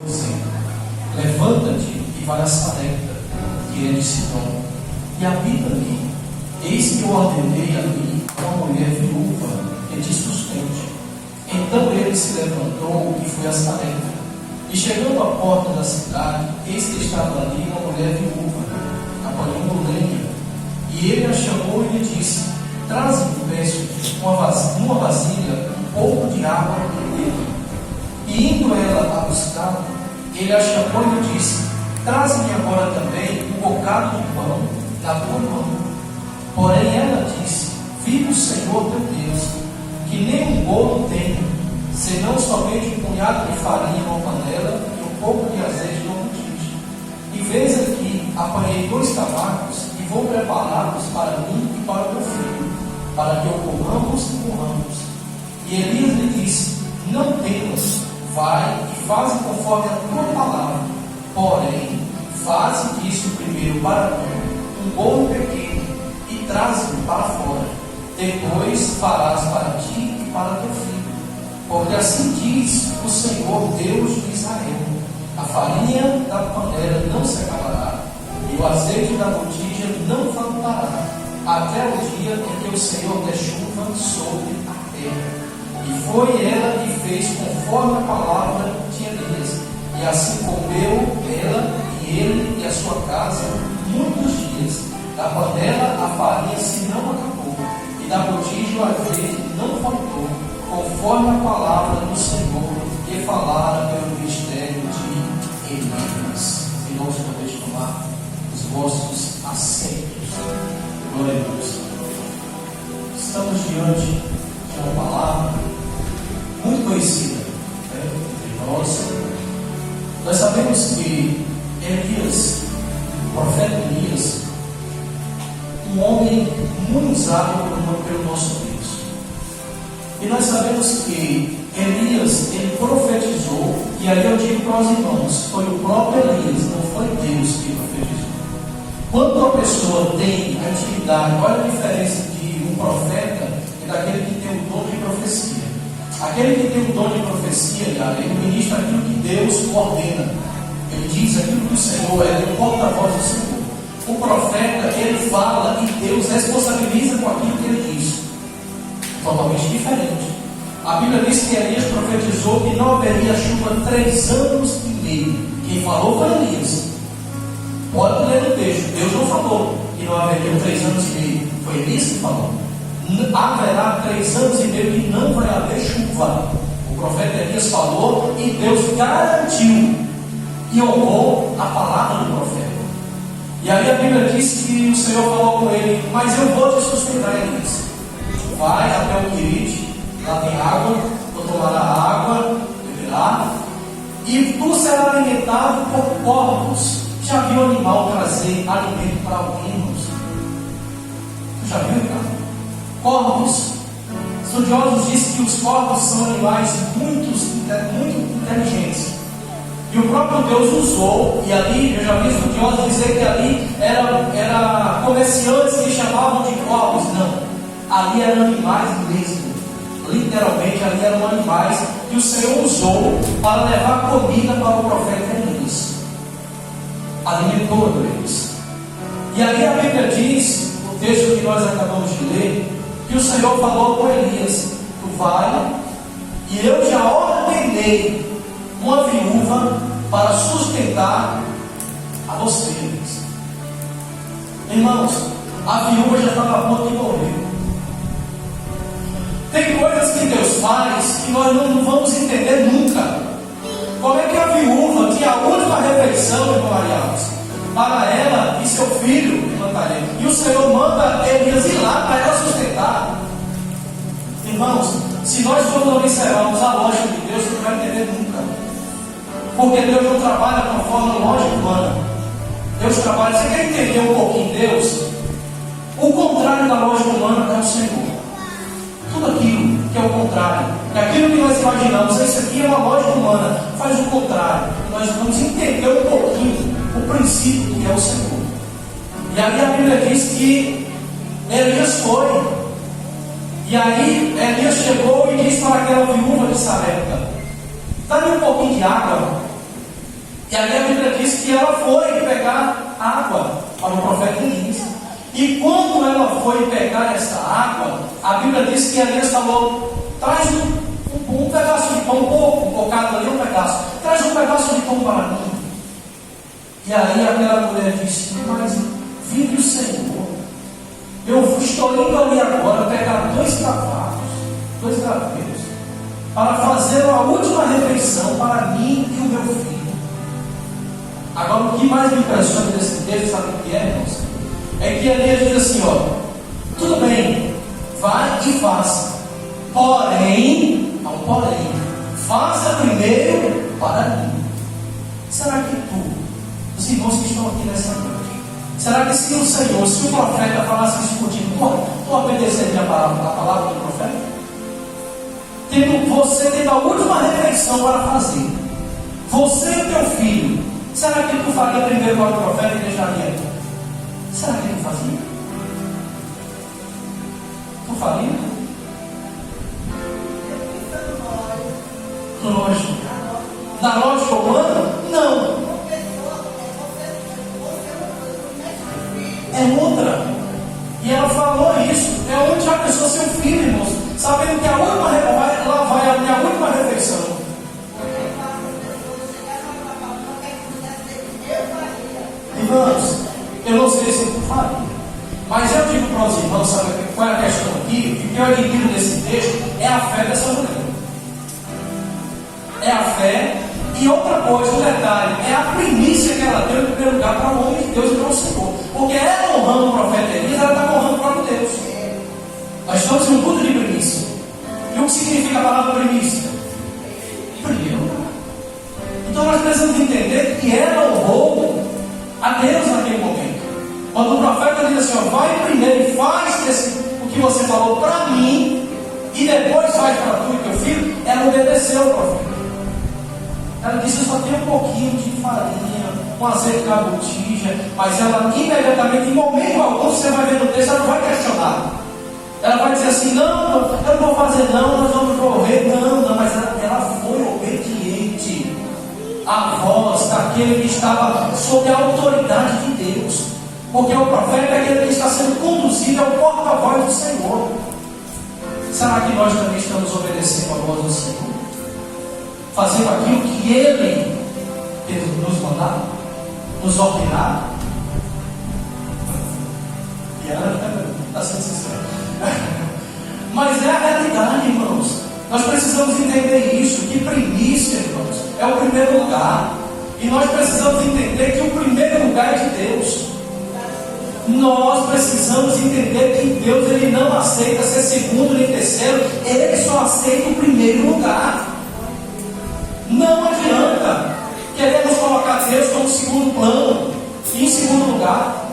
dizendo: levanta-te e vai a Sarepta, que é de Sidom, e habita ali. Eis que eu ordenei ali uma mulher viúva que te sustente. Então ele se levantou e foi a Sarepta. E chegando à porta da cidade, eis que estava ali uma mulher viúva, apanhando lenha. E ele a chamou e lhe disse: traze-me, peço, numa vasilha, um pouco de água e leite. E indo ela a buscar, ele a chamou e lhe disse: traze-me agora também um bocado de pão na tua mão. Porém ela disse: vive o Senhor teu Deus, que nem um bolo tenho, senão somente um punhado de farinha numa panela e um pouco de azeite numa botija. E vês aqui, apanhei 2 tabacos e vou prepará-los para mim e para o teu filho, para que o comamos e morramos. E Elias lhe disse: não temas, vai e faze conforme a tua palavra. Porém, faze disso primeiro para mim um bolo pequeno e traze-me para fora. Depois farás para ti e para teu filho. Porque assim diz o Senhor Deus de Israel: a farinha da panela não se acabará, e o azeite da botija não faltará, até o dia em que o Senhor der chuva sobre a terra. E foi ela e fez conforme a palavra de Elias. E assim comeu ela e ele e a sua casa muitos dias. Da panela a farinha se não acabou, e da botija o azeite não faltou, conforme a palavra do Senhor que falara pelo ministério de Elias. Irmãos, podeis tomar os vossos assentos. Glória a Deus. Estamos diante de uma palavra muito conhecida, entre nós. Nós sabemos que Elias, o profeta Elias, um homem muito usado pelo nosso Deus. E nós sabemos que Elias, ele profetizou, e aí eu digo para os irmãos, foi o próprio Elias, não foi Deus que profetizou. Quando uma pessoa tem a intimidade, olha a diferença de um profeta e daquele que tem o dom de profecia. Aquele que tem o dom de profecia, ele ministra aquilo que Deus ordena. Ele diz aquilo que o Senhor é, o porta-voz do Senhor. O profeta, ele fala e Deus responsabiliza com aquilo que ele diz. Totalmente diferente. A Bíblia diz que Elias profetizou que não haveria chuva 3 anos e meio. Quem falou foi Elias. Pode ler no texto. Deus não falou que não haveria 3 anos e meio. Foi Elias que falou. Haverá 3 anos e meio que não vai haver chuva. O profeta Elias falou e Deus garantiu e honrou a palavra do profeta. E aí a Bíblia diz que o Senhor falou com ele: mas eu vou te sustentar, Elias. Vai até o Querite, lá tem água, tu tomará água, beberá, e tu serás alimentado por porcos. Já viu animal trazer alimento para alguém? Tu já viu, cara? Corvos. Estudiosos dizem que os corvos são animais muito inteligentes. E o próprio Deus usou, e ali, eu já vi estudiosos dizer que ali era comerciantes que chamavam de corvos. Não, ali eram animais mesmo. Literalmente, ali eram animais que o Senhor usou para levar comida para o profeta Elias. Alimentou eles. E ali a Bíblia diz, o texto que nós acabamos de ler, que o Senhor falou com Elias: tu vai, e eu já ordenei uma viúva para sustentar a você. Irmãos, a viúva já estava a ponto de morrer. Tem coisas que Deus faz que nós não vamos entender nunca. Como é que a viúva tinha a última refeição, irmão Arianos, para ela e seu filho, irmã Thalia, e o Senhor manda Elias ir lá para ela sustentar? Irmãos, se nós formos observarmos a lógica de Deus, não vai entender nunca. Porque Deus não trabalha de uma forma lógica humana. Deus trabalha. Você quer entender um pouquinho Deus? O contrário da lógica humana é o Senhor. Tudo aquilo que é o contrário, aquilo que nós imaginamos, isso aqui é uma lógica humana, faz o contrário. Nós vamos entender um pouquinho o princípio que é o Senhor. E aí a Bíblia diz que Elias foi. E aí Elias chegou e disse para aquela viúva de Sarepta: dá-me um pouquinho de água. que ela foi pegar água para o profeta Elias. E quando ela foi pegar essa água, a Bíblia diz que Elias falou: traz um pedaço de pão, um bocado ali, um pedaço. Traz um pedaço de pão para mim. E aí aquela mulher disse: mas vive o Senhor, eu estou indo ali agora pegar 2 cavalos, 2 cavaleiros, para fazer a última refeição para mim e o meu filho. Agora, o que mais me impressiona desse texto, sabe o que é, irmãos? É que Elias diz assim: ó, tudo bem, vai e faça, porém, faça primeiro para mim. Será que os irmãos que estão aqui nessa noite, será que se o Senhor, se o profeta falasse isso contigo, tu obedeceria a palavra do profeta? Você tendo a última refeição para fazer, você e o teu filho, será que tu faria primeiro para o profeta e deixaria? Será que ele fazia? Tu faria? Lógico. Na lógica humana? Não. É outra. E ela falou isso. É onde já pensou seu filho, irmãos, sabendo que lá vai a minha última refeição. Irmãos, eu não sei se tu faria, mas eu digo para os irmãos, sabe qual é a questão aqui? O que eu admiro nesse texto é a fé dessa mulher. É a fé. E outra coisa, um detalhe, é a primícia que ela deu em primeiro lugar para o homem de Deus e para o Senhor. Porque ela honrando o profeta Elias, ela está honrando o próprio Deus. Nós estamos em um culto de primícia. E o que significa a palavra primícia? Primeiro lugar. Então nós precisamos entender que ela honrou a Deus naquele momento. Quando o profeta diz assim: ó, vai primeiro e faz o que você falou para mim, e depois faz para tu e teu filho, ela obedeceu ao profeta. Ela disse: eu só tenho um pouquinho de farinha, um azeite na botija. Mas ela imediatamente, em momento algum, você vai ver no texto, ela não vai questionar. Ela vai dizer assim: não, eu não vou fazer, não, nós vamos morrer, não, mas ela foi obediente à voz daquele que estava sob a autoridade de Deus. Porque o profeta é aquele que está sendo conduzido ao porta-voz do Senhor. Será que nós também estamos obedecendo a voz do Senhor? Fazendo aquilo que Ele nos mandar, nos ordenar? E ela está sendo sincera. Mas é a realidade, irmãos. Nós precisamos entender isso, que primícia, irmãos, é o primeiro lugar. E nós precisamos entender que o primeiro lugar é de Deus. Nós precisamos entender que Deus, Ele não aceita ser segundo nem terceiro, Ele só aceita o primeiro lugar. Não adianta queremos colocar Deus como segundo plano e em segundo lugar,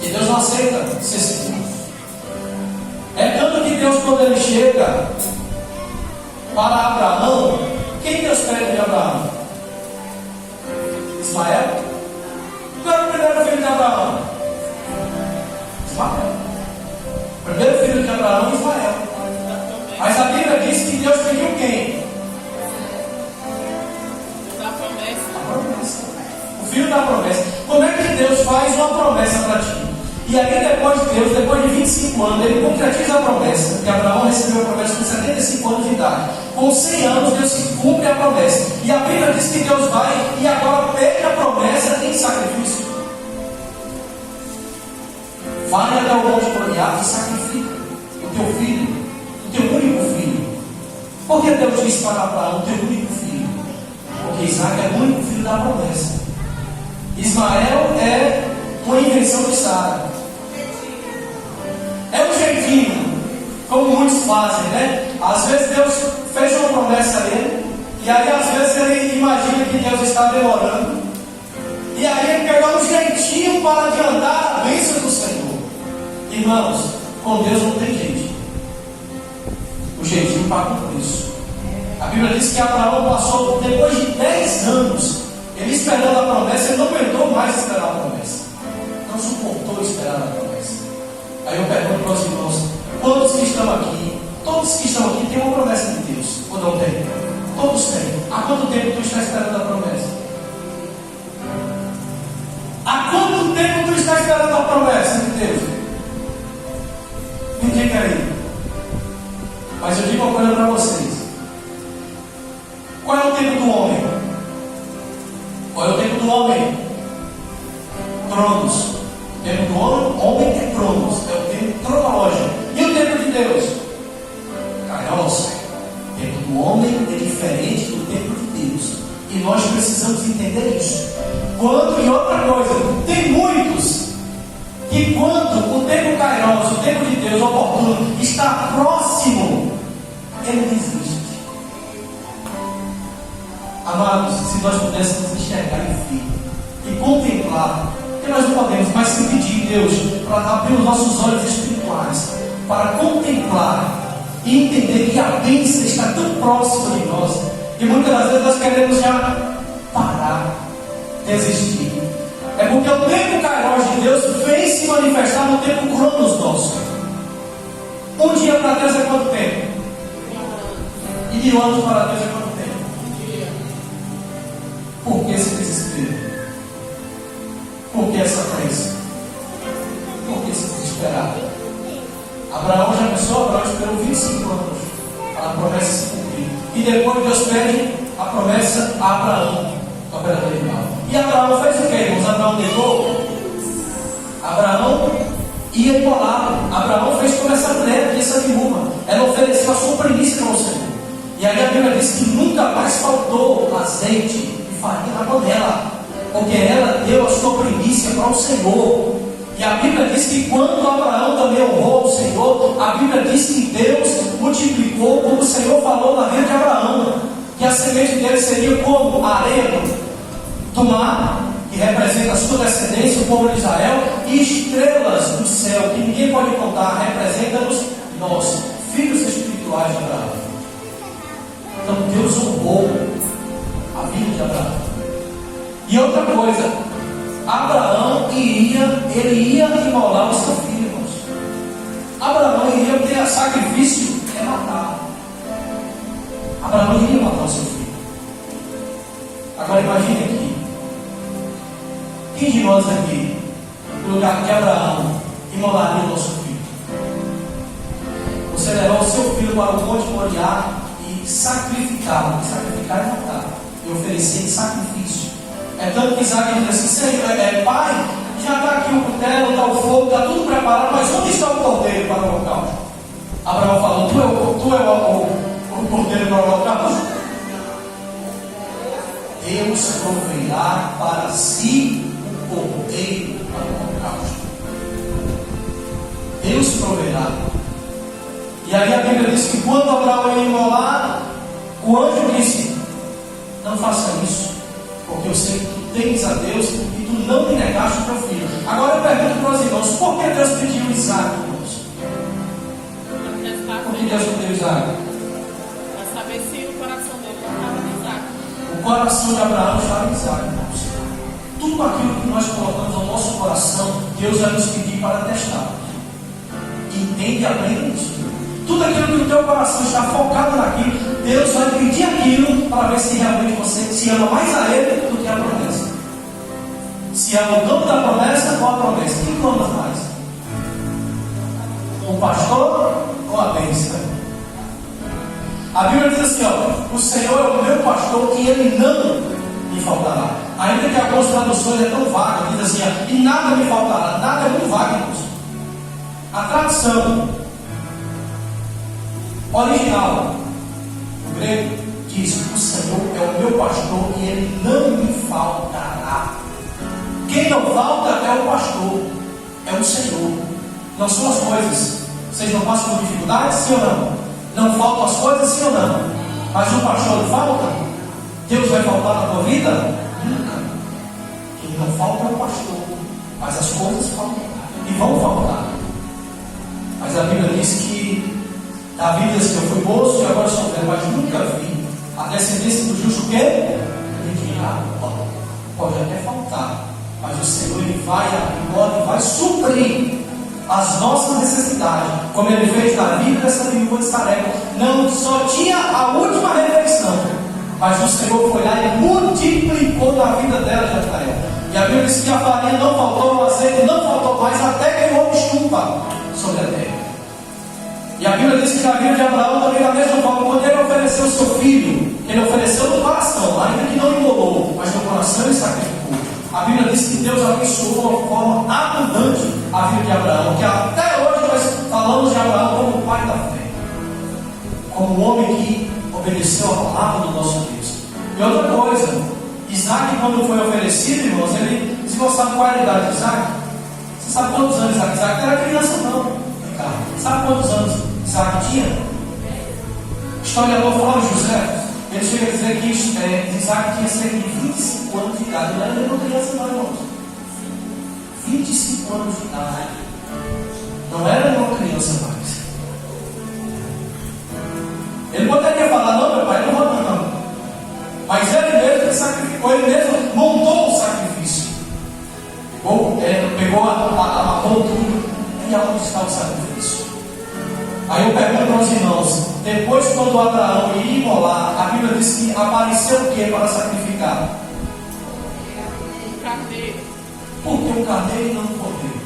que Deus não aceita ser segundo. É tanto que Deus, quando Ele chega para Abraão, quem Deus pede de Abraão? Ismael? Qual era o primeiro filho de Abraão? Ismael. O primeiro filho de Abraão, Ismael. Mas a Bíblia diz que Deus pediu quem? O filho da promessa. Como é que Deus faz uma promessa para ti? E aí depois de 25 anos, Ele concretiza a promessa. Que Abraão recebeu a promessa com 75 anos de idade. Com 100 anos, Deus se cumpre a promessa. E a Bíblia diz que Deus vai e agora pede a promessa em sacrifício. Vai até o monte Moriá e sacrifica o teu filho, o teu único filho. Por que Deus disse para Abraão, o teu único filho? Porque Isaac é o único filho da promessa. Ismael é uma invenção de Sara. É um jeitinho, como muitos fazem, né? Às vezes Deus fez uma promessa a ele, e aí às vezes ele imagina que Deus está demorando, e aí ele pegou um jeitinho para adiantar a bênção do Senhor. Irmãos, com Deus não tem jeito. O jeitinho paga o preço. A Bíblia diz que Abraão passou, depois de 10 anos, ele esperando a promessa, ele não aguentou mais esperar a promessa. Não suportou esperar a promessa. Aí eu pergunto para os irmãos: quantos que estão aqui, todos que estão aqui têm uma promessa de Deus, ou não tem? Todos têm. Há quanto tempo tu está esperando a promessa? precisamos entender isso. E outra coisa, tem muitos que quando o tempo kairos, o tempo de Deus oportuno, está próximo, ele desiste. Amados, se nós pudéssemos enxergar em fim e contemplar, porque nós não podemos mais se pedir Deus para abrir os nossos olhos espirituais, para contemplar e entender que a bênção está tão próxima de nós, e muitas das vezes nós queremos já parar, desistir. É porque o tempo kairos de Deus vem se manifestar no tempo cronos nosso. Um dia para Deus é quanto tempo? E 1000 anos para Deus é quanto tempo? Por que esse desespero? Por que essa pressa? Por que esse desesperado? Abraão já pensou? Abraão esperou 25 anos para a promessa se cumprir. E depois Deus pede a promessa a Abraão, o operador animal. E Abraão fez o que, irmãos? Abraão negou? Abraão ia imolar. Abraão fez como essa mulher, que essa viúva. Ela ofereceu a sua primícia ao Senhor. E aí a Bíblia diz que nunca mais faltou azeite e farinha na panela, porque ela deu a sua primícia para o Senhor. E a Bíblia diz que quando Abraão também honrou o Senhor, a Bíblia diz que Deus multiplicou, como o Senhor falou na vida de Abraão, que a semente dele seria como a areia do mar, que representa a sua descendência, o povo de Israel, e estrelas do céu, que ninguém pode contar, representa-nos nós, filhos espirituais de Abraão. Então Deus honrou a vida de Abraão. E outra coisa, Abraão ele ia imolar o seu filho, irmãos. Abraão iria ter sacrifício, é matar. Abraão iria matar o seu filho. Agora imagine aqui, quem de nós aqui, no lugar de Abraão, imolaria o nosso filho? Você levar o seu filho para o Monte Moriá e sacrificá-lo. Sacrificar é matar, e oferecer em sacrifício. É tanto que Isaac diz assim: Senhor, pai, já está aqui o cutelo, está o fogo, está tudo preparado, mas onde está o cordeiro para o holocausto? Abraão falou: tu é o cordeiro para o holocausto? Deus proverá para si o cordeiro para o holocausto. Deus proverá. E aí a Bíblia diz que quando Abraão ia imolar, o anjo disse: não faça isso, porque eu sei que tu tens a Deus e tu não me negaste o teu filho. Agora eu pergunto para os irmãos: por que Deus pediu Isaac, irmãos? Por que Deus pediu Isaac? Para saber se o coração dele estava em Isaac. O coração de Abraão estava em Isaac, irmãos. Tudo aquilo que nós colocamos no nosso coração, Deus vai nos pedir para testar. Entende e aprenda isso. Tudo aquilo que o teu coração está focado naquilo, Deus vai pedir aquilo para ver se realmente você se ama mais a Ele do que a promessa. Se ama o campo da promessa ou a promessa? Quem ama mais? O pastor ou a bênção? A Bíblia diz assim: ó, o Senhor é o meu pastor e Ele não me faltará. Ainda que algumas traduções é tão vaga, diz assim: ó, e nada me faltará. Nada é muito vago, irmãos. A tradução original, o grego, diz: o Senhor é o meu pastor e Ele não me faltará. Quem não falta é o pastor, é o Senhor, não são as coisas. Vocês não passam por dificuldades, sim ou não? Não faltam as coisas, sim ou não? Mas o pastor falta? Deus vai faltar na tua vida? Nunca. Quem não falta é o pastor, mas as coisas faltam e vão faltar. Mas a Bíblia diz que Davi diz que eu fui moço e agora sou velho, mas nunca vi a descendência do justo o quê? Pode até faltar, mas o Senhor Ele vai abrir porta e vai suprir as nossas necessidades, como Ele fez na vida dessa viúva de Sarepta. Não só tinha a última refeição, mas o Senhor foi lá e multiplicou na vida dela de Israel. E a Bíblia diz que a farinha não faltou, o azeite não faltou mais, até que houve chuva sobre a terra. E a Bíblia diz que na vida de Abraão também da mesma forma, quando ele ofereceu o seu filho, ele ofereceu no coração, ainda que não imolou, mas no coração ele sacrificou. A Bíblia diz que Deus abençoou de uma forma abundante a vida de Abraão, que até hoje nós falamos de Abraão como o pai da fé, como o homem que obedeceu a palavra do nosso Deus. E outra coisa, Isaac, quando foi oferecido, irmãos, ele desgostava qual era a idade de Isaac. Você sabe quantos anos Isaac? Isaac não era criança, não. Sabe quantos anos Isaac tinha? O historiador Flávio José, ele chega a dizer que Isaac tinha cerca de 25 anos de idade. Ele não era criança, não, irmãos. 25 anos de idade. Não era uma criança mais. Ele poderia falar: não, meu pai, não vou não. Mas ele mesmo sacrificou, ele mesmo montou o sacrifício. Pegou a montura. E aonde está o sacrifício? Aí eu pergunto para os irmãos: depois, quando Abraão ia imolar, a Bíblia diz que apareceu o que para sacrificar? O carneiro. Por que o carneiro e não o cordeiro?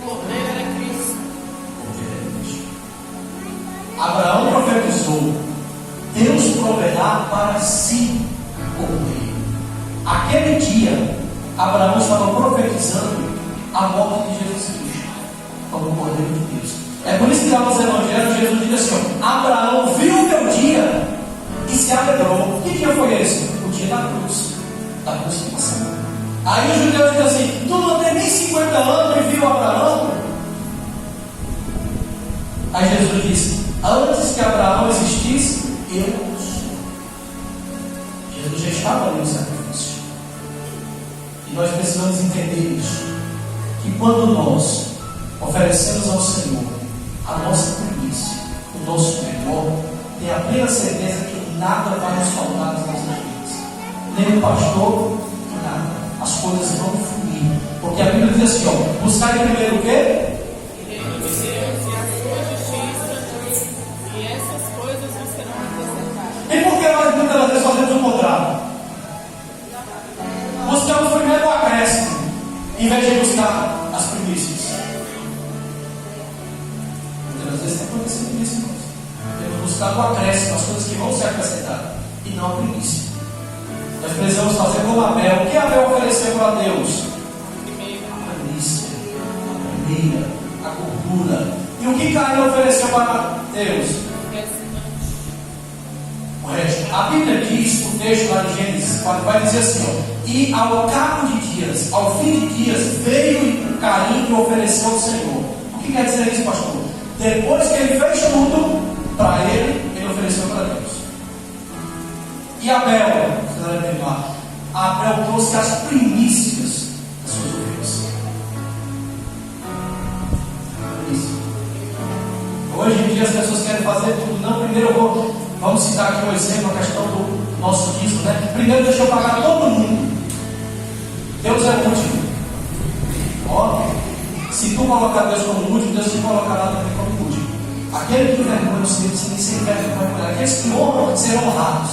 O cordeiro era Cristo. Abraão profetizou: Deus proverá para si o cordeiro. Aquele dia, Abraão estava profetizando a morte de Jesus Cristo como o cordeiro de Deus. É por isso que lá nos evangelhos Jesus diz assim: Abraão viu o meu dia e se alegrou. Que dia foi esse? O dia da cruz, da crucificação. Aí os judeus dizem assim: tu não tem nem 50 anos e viu Abraão? Aí Jesus disse: antes que Abraão existisse, eu sou. Jesus já estava ali no sacrifício. E nós precisamos entender isso, que quando nós oferecemos ao Senhor a nossa primícia, o nosso melhor, tenha a plena certeza que nada vai nos faltar nas nossas vidas. Nem o pastor, nada. As coisas vão fluir. Porque a Bíblia diz assim: ó, buscar em primeiro o quê? Reino de Deus e a sua justiça, e essas coisas não serão acrescentadas. E por que nós muitas vezes fazemos o contrário? Buscamos primeiro o acréscimo, em vez de buscar as primícias. Muitas vezes tem acontecido isso, irmãos. Temos buscado o acréscimo, as coisas que vão ser acrescentadas, e não a primícia. Nós precisamos fazer como Abel. O que Abel ofereceu para Deus? A primícia, a primeira, a gordura. E o que Caim ofereceu para Deus? O resto. A Bíblia diz, o texto lá de Gênesis, vai dizer assim: ó, e ao cabo de dias, ao fim de dias, veio Caim e ofereceu ao Senhor. O que quer dizer isso, pastor? Depois que ele fez tudo para ele ofereceu para Deus. E Abel, vocês devem lembrar, Abel trouxe as primícias das suas ovelhas. Hoje em dia as pessoas querem fazer tudo. Não, primeiro vamos citar aqui um exemplo, a questão do nosso dízimo, né? Primeiro deixa eu pagar todo mundo. Deus é o último. Ó, se tu colocar Deus como último, Deus te colocará também como último. Aquele que envergonha o Senhor, sem vergonha, aqueles que honram serão honrados.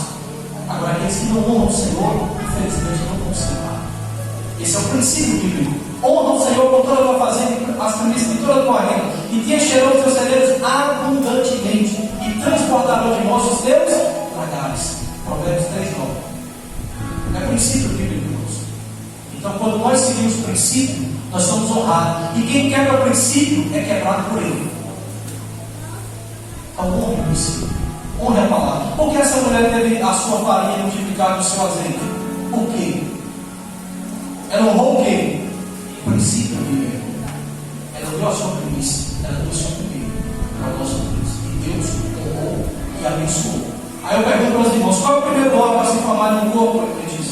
Agora, aqueles que não honram o Senhor, infelizmente não vão ser honrados. Esse é o princípio bíblico. Honra o Senhor com toda a tua fazenda, as primícias de toda a tua renda, e te encherão os teus celeiros abundantemente, e transportarão de vós os teus lagares. Provérbios 3:9. É princípio bíblico, irmãos. Então, quando nós seguimos o princípio, nós somos honrados. E quem quebra o princípio é quebrado por ele. Então, honre o princípio. Honre a palavra. Por que essa mulher teve a sua farinha multiplicada no seu azeite? Por quê? Ela honrou o quê? O princípio bíblico. Ela deu a sua primícia. Ela deu o seu primeiro para o nosso Deus. E Deus honrou e abençoou. Aí eu pergunto para os irmãos: qual é o primeiro órgão para se formar no corpo? Ele diz: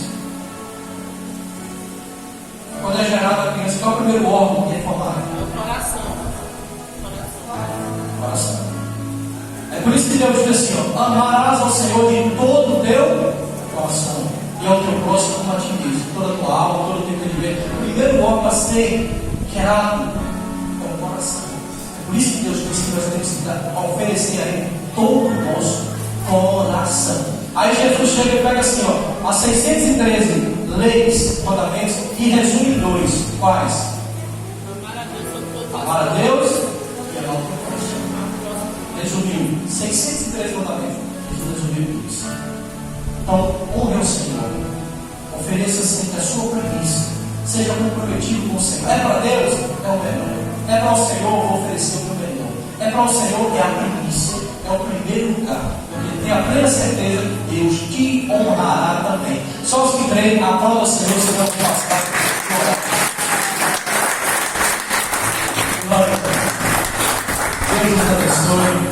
quando é gerada a criança, qual é o primeiro órgão que é formado? O coração. Coração. É por isso que Deus diz assim: ó, amarás ao Senhor de todo o teu coração e ao teu próximo como a ti mesmo, toda a tua alma, todo o teu entendimento. O primeiro órgão a ser gerado é o coração. É por isso que Deus diz que nós temos que oferecer a Ele todo o nosso coração. Aí Jesus chega e pega assim: ó, as 613 leis, mandamentos, e resume em dois. Quais? Amar a Deus e amar o teu próximo. Resumiu 613 mandamentos. Jesus resumiu isso. Então, honre ao Senhor. Ofereça sempre a sua premissa. Seja comprometido com o Senhor. É para Deus? É o melhor. É para o Senhor, vou oferecer o meu melhor. É para o Senhor, é a premissa. É o primeiro lugar. Porque tem a plena certeza, Deus te honrará também. Só os que creem, aplauda o Senhor, serão passados. Glória a Deus. Deus nos abençoe.